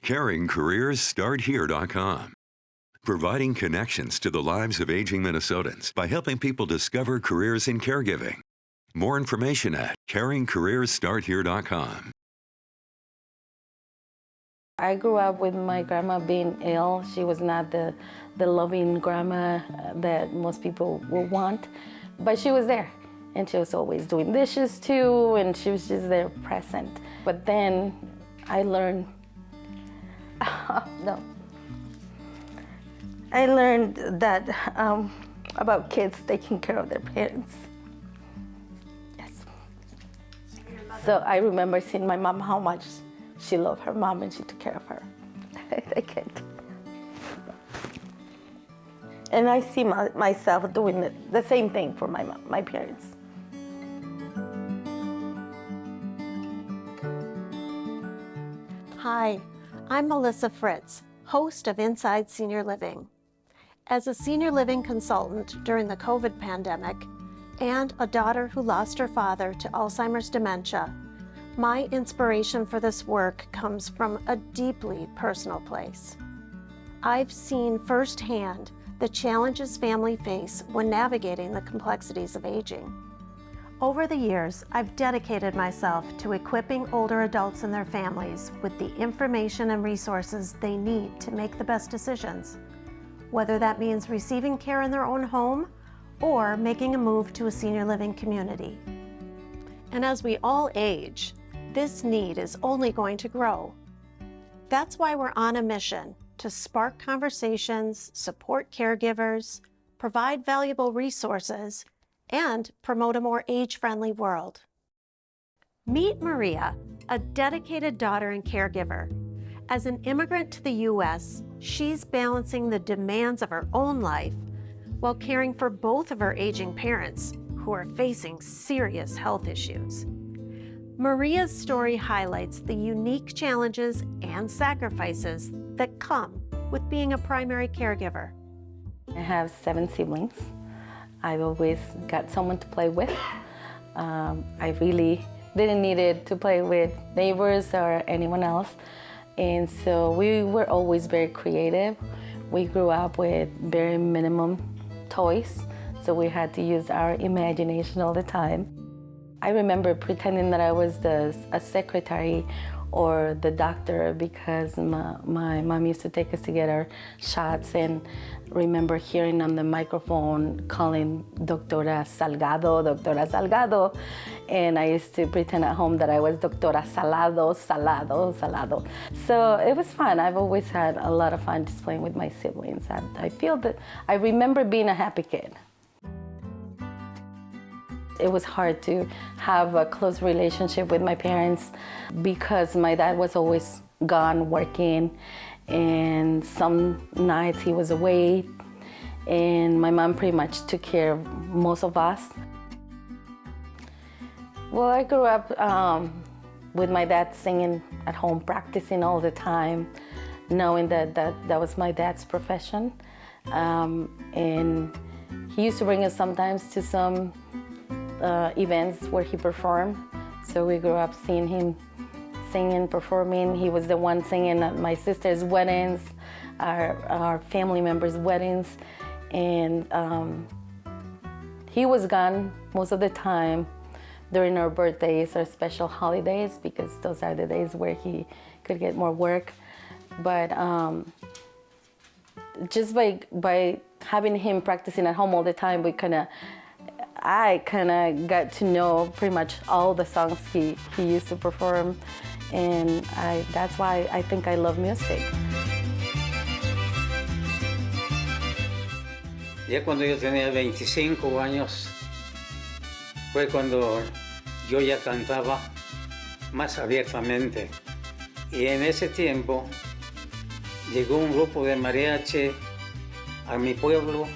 CaringCareersStartHere.com. Providing connections to the lives of aging Minnesotans by helping people discover careers in caregiving. More information at CaringCareersStartHere.com. I grew up with my grandma being ill. She was not the loving grandma that most people would want, but she was there. And she was always doing dishes too, and she was just there present. But then I learned, I learned that about kids taking care of their parents. Yes. So I remember seeing my mom, how much she loved her mom and she took care of her. I can't. And I see myself doing the same thing for my parents. Hi, I'm Melissa Fritz, host of Inside Senior Living. As a senior living consultant during the COVID pandemic and a daughter who lost her father to Alzheimer's dementia, my inspiration for this work comes from a deeply personal place. I've seen firsthand the challenges families face when navigating the complexities of aging. Over the years, I've dedicated myself to equipping older adults and their families with the information and resources they need to make the best decisions, whether that means receiving care in their own home or making a move to a senior living community. And as we all age, this need is only going to grow. That's why we're on a mission to spark conversations, support caregivers, provide valuable resources, and promote a more age-friendly world. Meet Maria, a dedicated daughter and caregiver. As an immigrant to the U.S., she's balancing the demands of her own life while caring for both of her aging parents who are facing serious health issues. Maria's story highlights the unique challenges and sacrifices that come with being a primary caregiver. I have 7 siblings. I've always got someone to play with. I really didn't need it to play with neighbors or anyone else. And so we were always very creative. We grew up with very minimum toys, so we had to use our imagination all the time. I remember pretending that I was a secretary or the doctor because my mom used to take us to get our shots, and remember hearing on the microphone calling Doctora Salgado, and I used to pretend at home that I was Doctora Salado. So it was fun. I've always had a lot of fun just playing with my siblings. I feel that I remember being a happy kid. It was hard to have a close relationship with my parents because my dad was always gone working, and some nights he was away, and my mom pretty much took care of most of us. Well, I grew up with my dad singing at home, practicing all the time, knowing that was my dad's profession. And he used to bring us sometimes to some events where he performed. So we grew up seeing him singing, performing. He was the one singing at my sister's weddings, our family members' weddings. And he was gone most of the time during our birthdays or special holidays because those are the days where he could get more work. But just by having him practicing at home all the time, I kind of got to know pretty much all the songs he used to perform, and that's why I think I love music. Ya cuando yo tenía 25 años fue cuando yo ya cantaba más abiertamente, y en ese tiempo llegó un grupo de mariachi a mi pueblo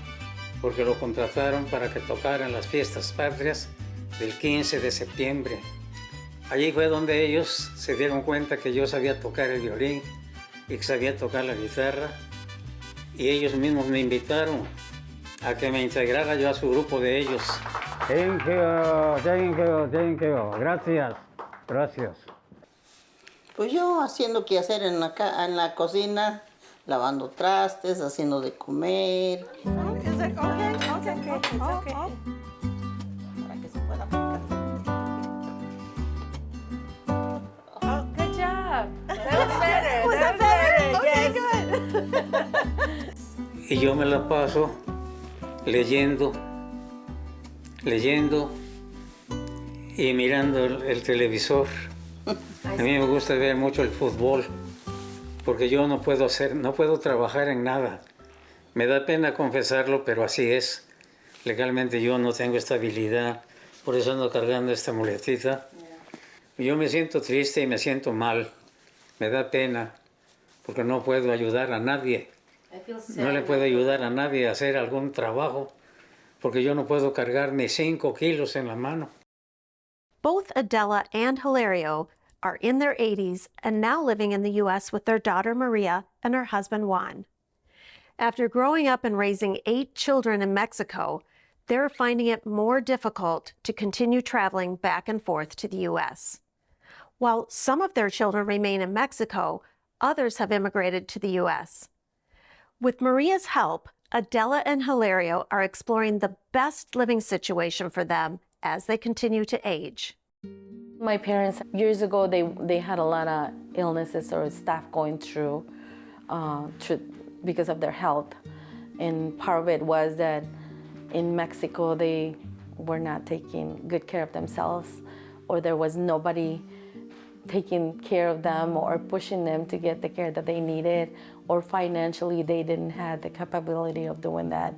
porque lo contrataron para que tocara en las fiestas patrias del 15 de septiembre. Allí fue donde ellos se dieron cuenta que yo sabía tocar el violín y que sabía tocar la guitarra, y ellos mismos me invitaron a que me integrara yo a su grupo de ellos. Thank you. Gracias. Pues yo haciendo quehacer en en la cocina, lavando trastes, haciendo de comer. Is it okay? Okay, okay, okay. Para que se pueda picar. Oh, good job. That was better. Was that better? Okay, good. Y yo me la paso leyendo y mirando el televisor. A mí me gusta ver mucho el fútbol, porque yo no puedo trabajar en nada. Me da pena confesarlo, pero así es. Legalmente yo no tengo estabilidad, por eso ando cargando esta muletita. Yo me siento triste y me siento mal. Me da pena, porque no puedo ayudar a nadie. No le puedo ayudar a nadie a hacer algún trabajo, porque yo no puedo cargar ni 5 kilos en la mano. Both Adela and Hilario are in their 80s and now living in the U.S. with their daughter Maria and her husband Juan. After growing up and raising 8 children in Mexico, they're finding it more difficult to continue traveling back and forth to the U.S. While some of their children remain in Mexico, others have immigrated to the U.S. With Maria's help, Adela and Hilario are exploring the best living situation for them as they continue to age. My parents, years ago, they had a lot of illnesses or stuff going through because of their health. And part of it was that in Mexico, they were not taking good care of themselves, or there was nobody taking care of them or pushing them to get the care that they needed, or financially they didn't have the capability of doing that.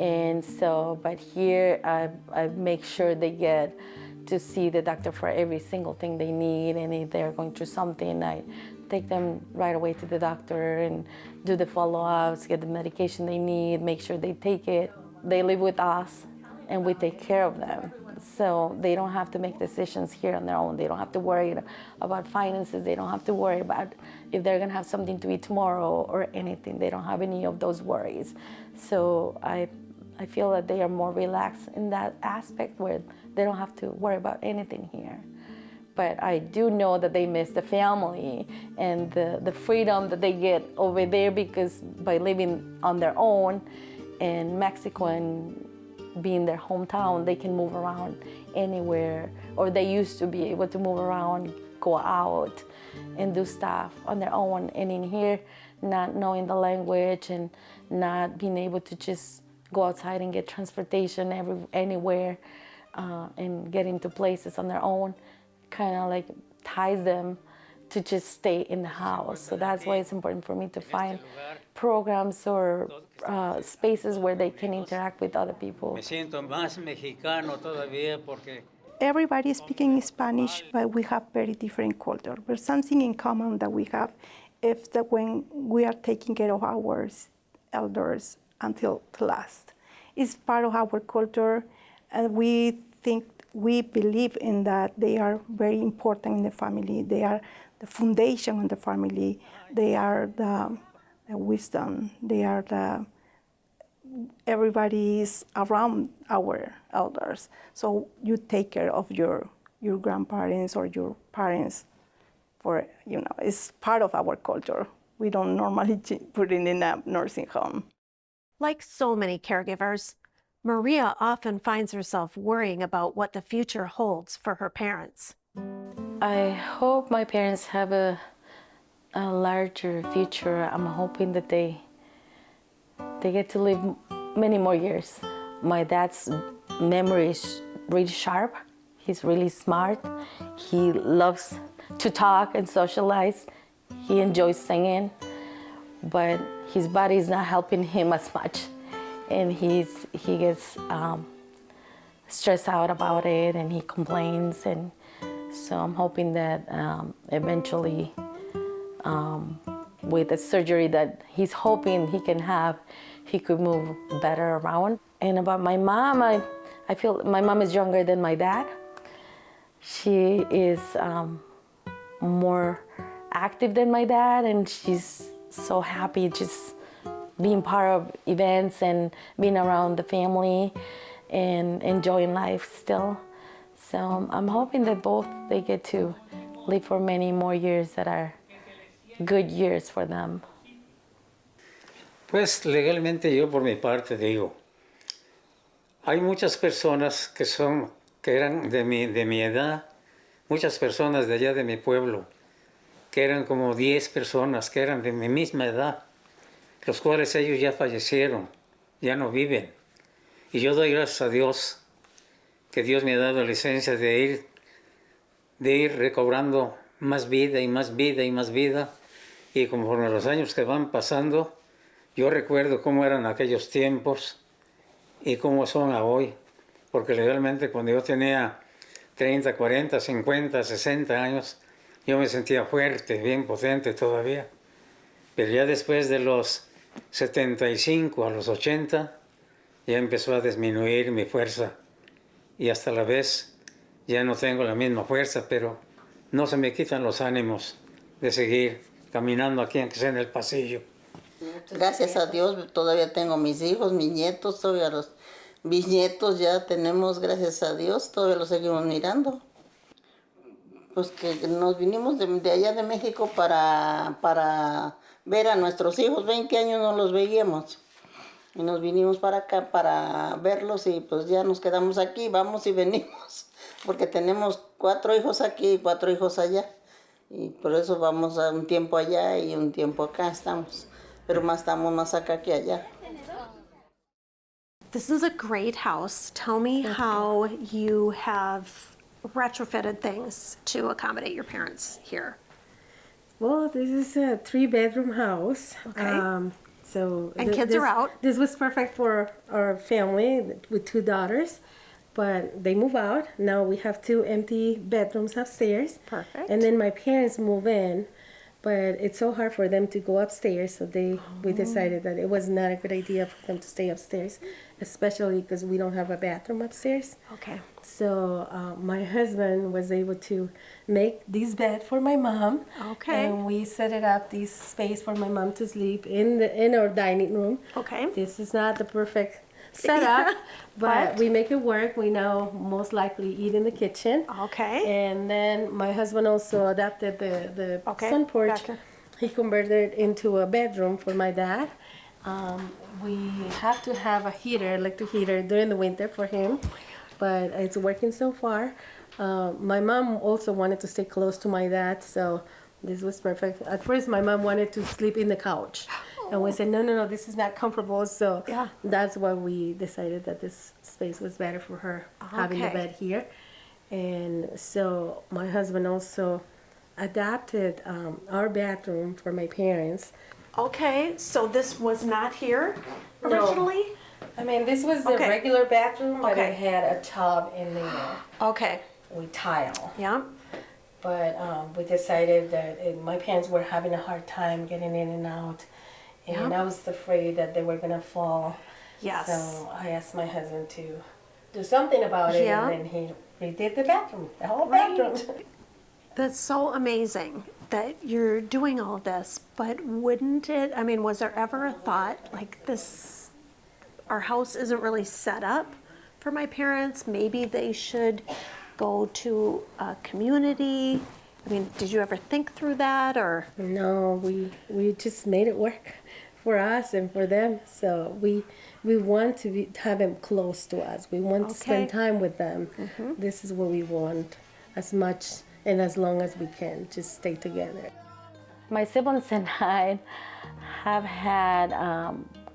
And so, but here I make sure they get to see the doctor for every single thing they need, and if they're going through something, I take them right away to the doctor and do the follow-ups, get the medication they need, make sure they take it. They live with us and we take care of them. So they don't have to make decisions here on their own. They don't have to worry about finances. They don't have to worry about if they're gonna have something to eat tomorrow or anything. They don't have any of those worries. So I feel that they are more relaxed in that aspect where they don't have to worry about anything here. But I do know that they miss the family and the freedom that they get over there, because by living on their own in Mexico and being their hometown, they can move around anywhere, or they used to be able to move around, go out and do stuff on their own. And in here, not knowing the language and not being able to just go outside and get transportation anywhere and get into places on their own, kind of like ties them to just stay in the house. So that's why it's important for me to find programs or spaces where they can interact with other people. Me siento más mexicano todavía porque Everybody is speaking Spanish, but we have very different culture. But something in common that we have is that when we are taking care of our elders until the last, it's part of our culture, and we believe in that they are very important in the family. They are the foundation of the family. They are the wisdom. They are everybody is around our elders. So you take care of your grandparents or your parents for, it's part of our culture. We don't normally put it in a nursing home. Like so many caregivers, Maria often finds herself worrying about what the future holds for her parents. I hope my parents have a larger future. I'm hoping that they get to live many more years. My dad's memory is really sharp. He's really smart. He loves to talk and socialize. He enjoys singing, but his body is not helping him as much. And he gets stressed out about it, and he complains. And so I'm hoping that eventually, with the surgery that he's hoping he can have, he could move better around. And about my mom, I feel my mom is younger than my dad. She is more active than my dad, and she's so happy just being part of events and being around the family and enjoying life still. So I'm hoping that both they get to live for many more years that are good years for them. Pues legalmente yo por mi parte digo, hay muchas personas que eran de mi edad, muchas personas de allá de mi pueblo, que eran como 10 personas que eran de mi misma edad, los cuales ellos ya fallecieron, ya no viven. Y yo doy gracias a Dios, que Dios me ha dado licencia de ir recobrando más vida y más vida y más vida. Y conforme los años que van pasando, yo recuerdo cómo eran aquellos tiempos y cómo son a hoy. Porque legalmente cuando yo tenía 30, 40, 50, 60 años, yo me sentía fuerte, bien potente todavía. Pero ya después de los 75 a los 80, ya empezó a disminuir mi fuerza. Y hasta la vez ya no tengo la misma fuerza, pero no se me quitan los ánimos de seguir caminando aquí, aunque sea en el pasillo. Gracias a Dios todavía tengo mis hijos, mis nietos, todavía los bisnietos ya tenemos, gracias a Dios, todavía los seguimos mirando. Pues que nos vinimos de allá de México para ver a nuestros hijos, 20 años no los veíamos. Y nos vinimos para acá para verlos y pues ya nos quedamos aquí, vamos y venimos. Porque tenemos 4 hijos aquí y 4 hijos allá. Y por eso vamos a un tiempo allá y un tiempo acá estamos. Pero estamos más acá que allá. This is a great house. Tell me how you have retrofitted things to accommodate your parents here. Well, this is a 3-bedroom house. Okay. And kids this, are out. This was perfect for our family with 2 daughters, but they move out. Now we have 2 empty bedrooms upstairs. Perfect. And then my parents move in, but it's so hard for them to go upstairs, so we decided that it was not a good idea for them to stay upstairs, especially because we don't have a bathroom upstairs. Okay. So my husband was able to make this bed for my mom. Okay. And we set it up, this space for my mom to sleep in our dining room. Okay. This is not the perfect setup, but we make it work. We now most likely eat in the kitchen. Okay. And then my husband also adapted the Okay, sun porch. gotcha. He converted it into a bedroom for my dad. We have to have a heater, electric heater, during the winter for him, but it's working so far. My mom also wanted to stay close to my dad, so this was perfect. At first, my mom wanted to sleep in the couch, and we said, no, this is not comfortable. So that's why we decided that this space was better for her, having the bed here. And so my husband also adapted our bathroom for my parents. Okay, so this was not here originally? I mean, this was the regular bathroom, but it had a tub in there Okay. with tile. Yeah. But we decided that my parents were having a hard time getting in and out, and I was afraid that they were gonna fall. Yes. So I asked my husband to do something about it, and then he redid the bathroom, the whole bathroom. That's so amazing that you're doing all this, but wouldn't it, I mean, was there ever a thought like this, our house isn't really set up for my parents, maybe they should go to a community? I mean, did you ever think through that, or? No, we just made it work for us and for them. So we want to have them close to us. We want to spend time with them. This is what we want, as much and as long as we can, just stay together. My siblings and I have had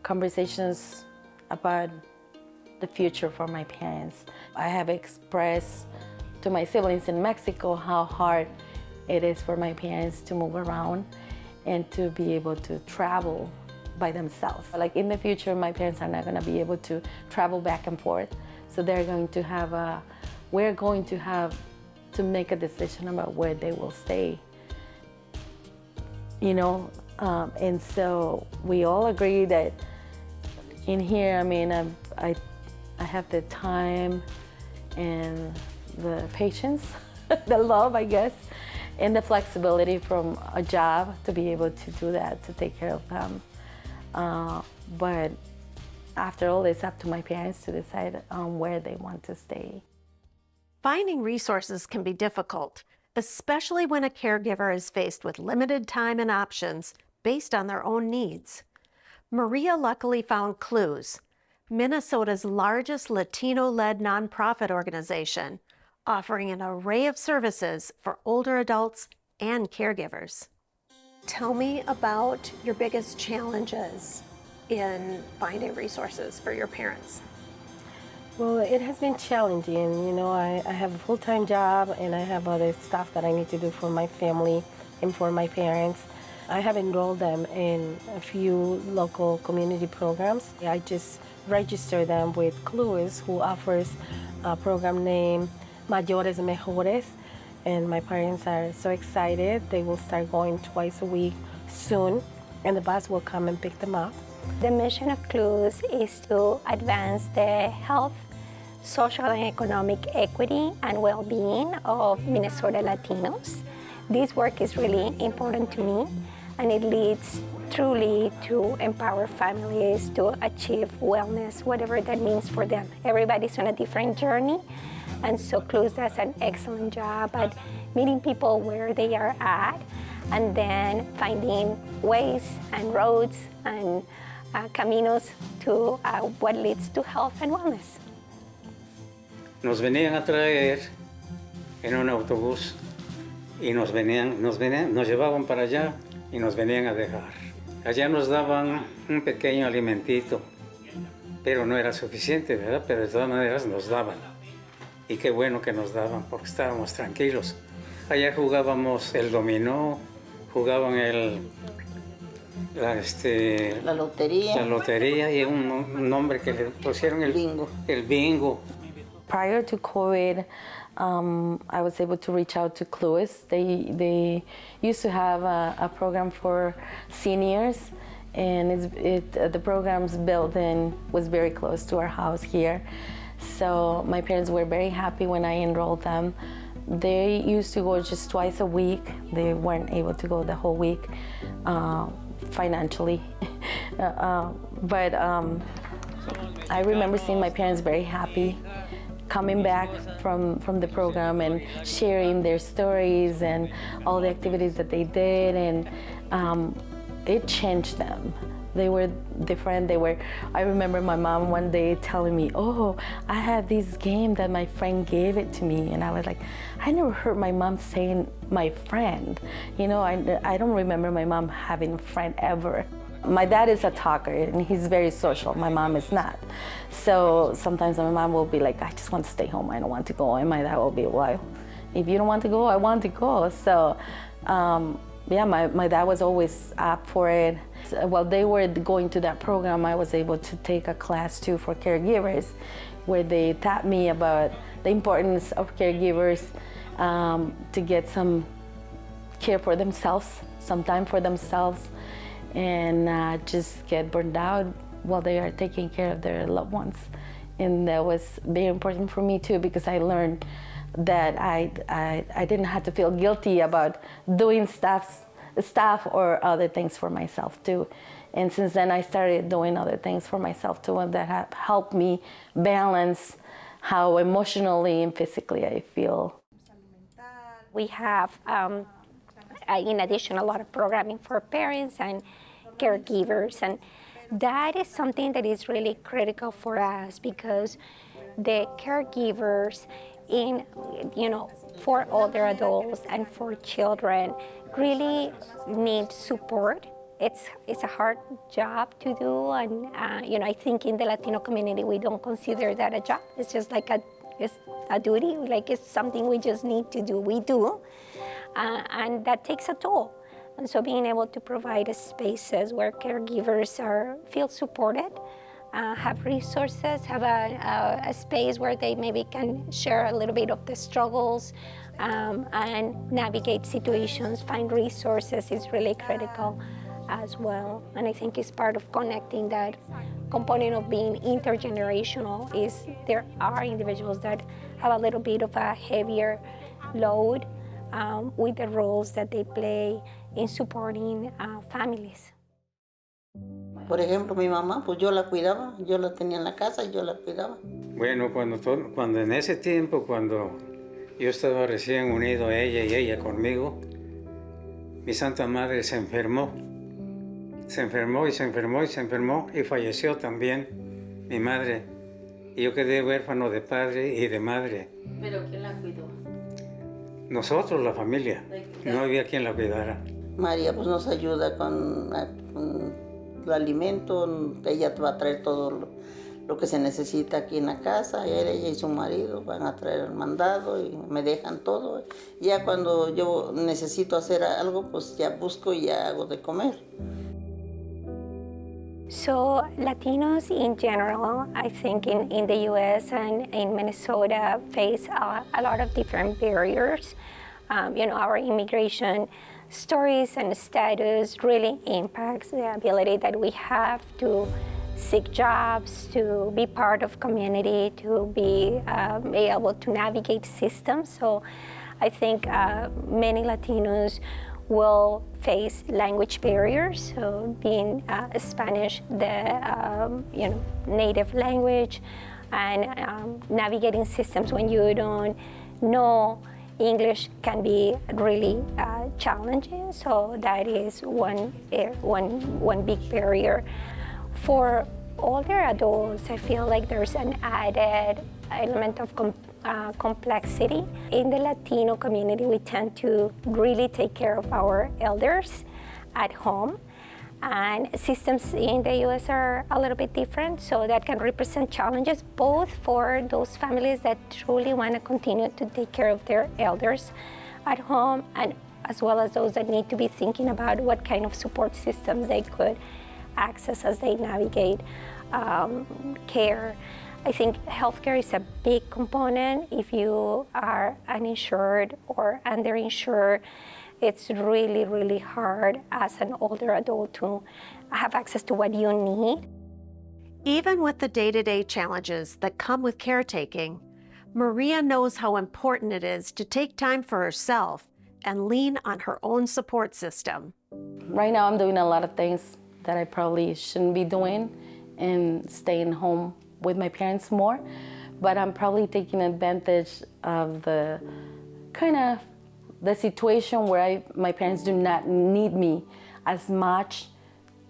conversations about the future for my parents. I have expressed to my siblings in Mexico how hard it is for my parents to move around and to be able to travel by themselves. Like in the future, my parents are not going to be able to travel back and forth. So we're going to have to make a decision about where they will stay. And so we all agree that in here, I mean, I have the time and the patience, the love, I guess, and the flexibility from a job to be able to do that, to take care of them. But after all, it's up to my parents to decide on where they want to stay. Finding resources can be difficult. especially when a caregiver is faced with limited time and options based on their own needs. Maria luckily found Clues, Minnesota's largest Latino-led nonprofit organization, offering an array of services for older adults and caregivers. Tell me about your biggest challenges in finding resources for your parents. Well, it has been challenging. You know, I have a full-time job and I have other stuff that I need to do for my family and for my parents. I have enrolled them in a few local community programs. I just registered them with Clues, who offers a program named Mayores Mejores. And my parents are so excited. They will start going twice a week soon, and the bus will come and pick them up. The mission of Clues is to advance the health, social and economic equity and well-being of Minnesota Latinos. This work is really important to me, and it leads truly to empower families to achieve wellness, whatever that means for them. Everybody's on a different journey, and so Clues does an excellent job at meeting people where they are at, and then finding ways and roads and caminos to what leads to health and wellness. Nos venían a traer en un autobús y nos llevaban para allá y nos venían a dejar. Allá nos daban un pequeño alimentito, pero no era suficiente, ¿verdad? Pero de todas maneras nos daban. Y qué bueno que nos daban, porque estábamos tranquilos. Allá jugábamos el dominó, jugaban La lotería. La lotería y un nombre que le pusieron el Bingo. El bingo. Prior to COVID, I was able to reach out to Clues. They used to have a program for seniors, and the program's building was very close to our house here. So my parents were very happy when I enrolled them. They used to go just twice a week. They weren't able to go the whole week financially. But I remember seeing my parents very happy coming back from the program and sharing their stories and all the activities that they did, and it changed them. They were different. I remember my mom one day telling me, "Oh, I have this game that my friend gave it to me," and I was like, I never heard my mom saying my friend. You know, I don't remember my mom having a friend ever. My dad is a talker and he's very social. My mom is not. So sometimes my mom will be like, "I just want to stay home. I don't want to go." And my dad will be, "Well, if you don't want to go, I want to go." So yeah, my dad was always up for it. While they were going to that program, I was able to take a class too for caregivers, where they taught me about the importance of caregivers to get some care for themselves, some time for themselves, and just get burned out while they are taking care of their loved ones. And that was very important for me too, because I learned that I didn't have to feel guilty about doing stuff or other things for myself too. And since then I started doing other things for myself too, and that have helped me balance how emotionally and physically I feel. We have, in addition, a lot of programming for parents and caregivers, and that is something that is really critical for us, because the caregivers for older adults and for children really need support. It's a hard job to do, and I think in the Latino community we don't consider that a job. It's just like it's a duty, like it's something we just need to do. We do, and that takes a toll. And so being able to provide spaces where caregivers feel supported, have resources, have a space where they maybe can share a little bit of the struggles and navigate situations, find resources is really critical as well. And I think it's part of connecting that component of being intergenerational is there are individuals that have a little bit of a heavier load with the roles that they play in supporting families. Por ejemplo, mi mamá, pues yo la cuidaba, yo la tenía en la casa y yo la cuidaba. Bueno, cuando en ese tiempo, cuando Yo estaba recién unido a ella y ella conmigo. Mi Santa Madre se enfermó. Se enfermó y se enfermó y se enfermó y falleció también mi madre. Y yo quedé huérfano de padre y de madre. ¿Pero quién la cuidó? Nosotros, la familia. No había quien la cuidara. María pues nos ayuda con el alimento, ella va a traer todo lo que se necesita aquí en la casa, ella y su marido van a traer el mandado y me dejan todo. Ya cuando yo necesito hacer algo, pues ya busco y ya hago de comer. So Latinos in general, I think in the U.S. and in Minnesota face a lot of different barriers. Our immigration stories and status really impacts the ability that we have to seek jobs, to be part of community, to be able to navigate systems. So I think many Latinos will face language barriers, so being Spanish the native language, and navigating systems when you don't know English can be really challenging. So that is one big barrier. For older adults, I feel like there's an added element of complexity. In the Latino community, we tend to really take care of our elders at home, and systems in the US are a little bit different, so that can represent challenges both for those families that truly want to continue to take care of their elders at home, and as well as those that need to be thinking about what kind of support systems they could access as they navigate care. I think healthcare is a big component. If you are uninsured or underinsured, it's really, really hard as an older adult to have access to what you need. Even with the day-to-day challenges that come with caretaking, Maria knows how important it is to take time for herself and lean on her own support system. Right now I'm doing a lot of things that I probably shouldn't be doing and staying home with my parents more, but I'm probably taking advantage of the situation where my parents do not need me as much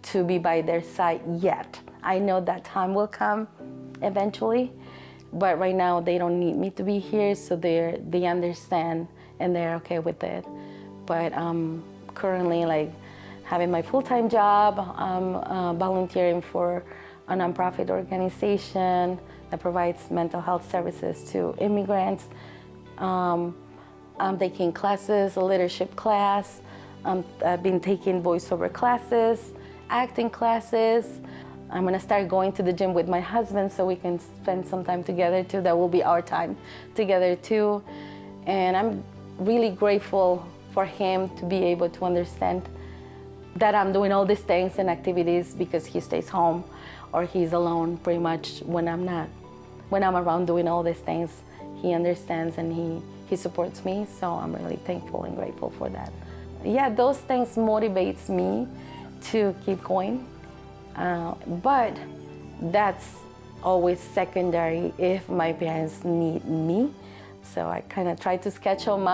to be by their side yet. I know that time will come eventually, but right now they don't need me to be here, so they understand and they're okay with it. But currently having my full-time job, I'm volunteering for a nonprofit organization that provides mental health services to immigrants. I'm taking classes, a leadership class. I've been taking voiceover classes, acting classes. I'm gonna start going to the gym with my husband so we can spend some time together too. That will be our time together too. And I'm really grateful for him to be able to understand that I'm doing all these things and activities because he stays home or he's alone pretty much when I'm not. When I'm around doing all these things, he understands and he supports me, so I'm really thankful and grateful for that. Yeah, those things motivates me to keep going, but that's always secondary if my parents need me. So I kind of try to schedule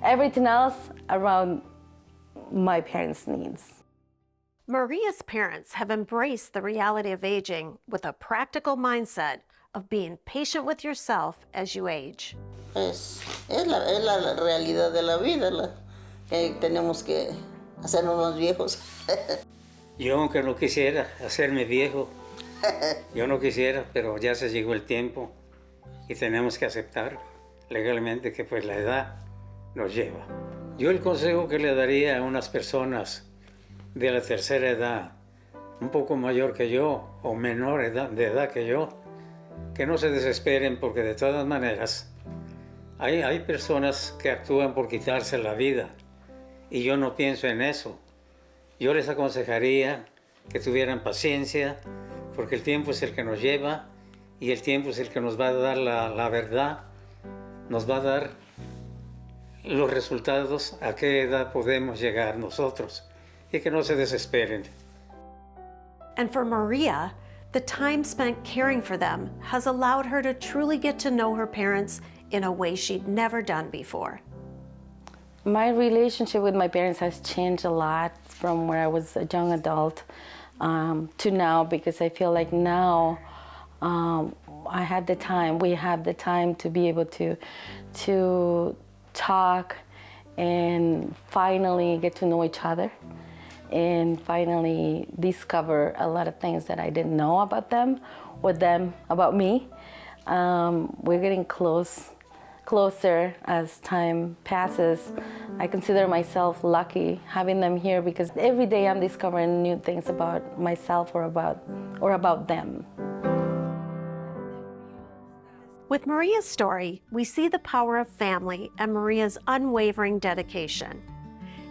everything else around my parents' needs. Maria's parents have embraced the reality of aging with a practical mindset of being patient with yourself as you age. Es la realidad de la vida, que tenemos que hacernos los viejos. Yo aunque no quisiera hacerme viejo, yo no quisiera, pero ya se llegó el tiempo y tenemos que aceptar legalmente que pues la edad nos lleva. Yo el consejo que le daría a unas personas de la tercera edad, un poco mayor que yo o menor de edad que yo, que no se desesperen porque de todas maneras hay personas que actúan por quitarse la vida y yo no pienso en eso. Yo les aconsejaría que tuvieran paciencia porque el tiempo es el que nos lleva y el tiempo es el que nos va a dar la verdad, nos va a dar los resultados a qué edad podemos llegar nosotros y que no se desesperen. And for Maria, the time spent caring for them has allowed her to truly get to know her parents in a way she'd never done before. My relationship with my parents has changed a lot from where I was a young adult to now, because I feel like now I have the time, we have the time to be able to talk and finally get to know each other and finally discover a lot of things that I didn't know about them or them about me. We're getting closer as time passes. I consider myself lucky having them here because every day I'm discovering new things about myself or about them. With Maria's story, we see the power of family and Maria's unwavering dedication.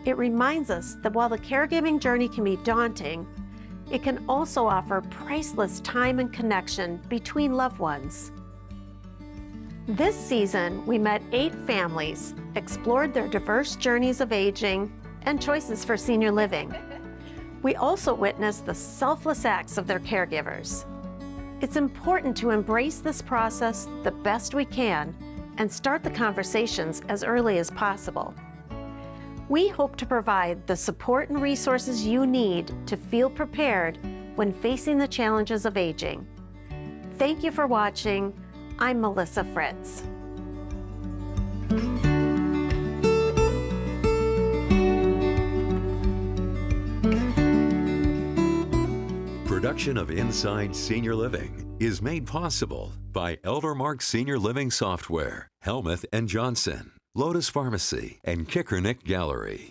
It reminds us that while the caregiving journey can be daunting, it can also offer priceless time and connection between loved ones. This season, we met 8 families, explored their diverse journeys of aging and choices for senior living. We also witnessed the selfless acts of their caregivers. It's important to embrace this process the best we can and start the conversations as early as possible. We hope to provide the support and resources you need to feel prepared when facing the challenges of aging. Thank you for watching. I'm Melissa Fritz. Production of Inside Senior Living is made possible by Eldermark Senior Living Software, Helmuth & Johnson, Lotus Pharmacy, and Kickernick Gallery.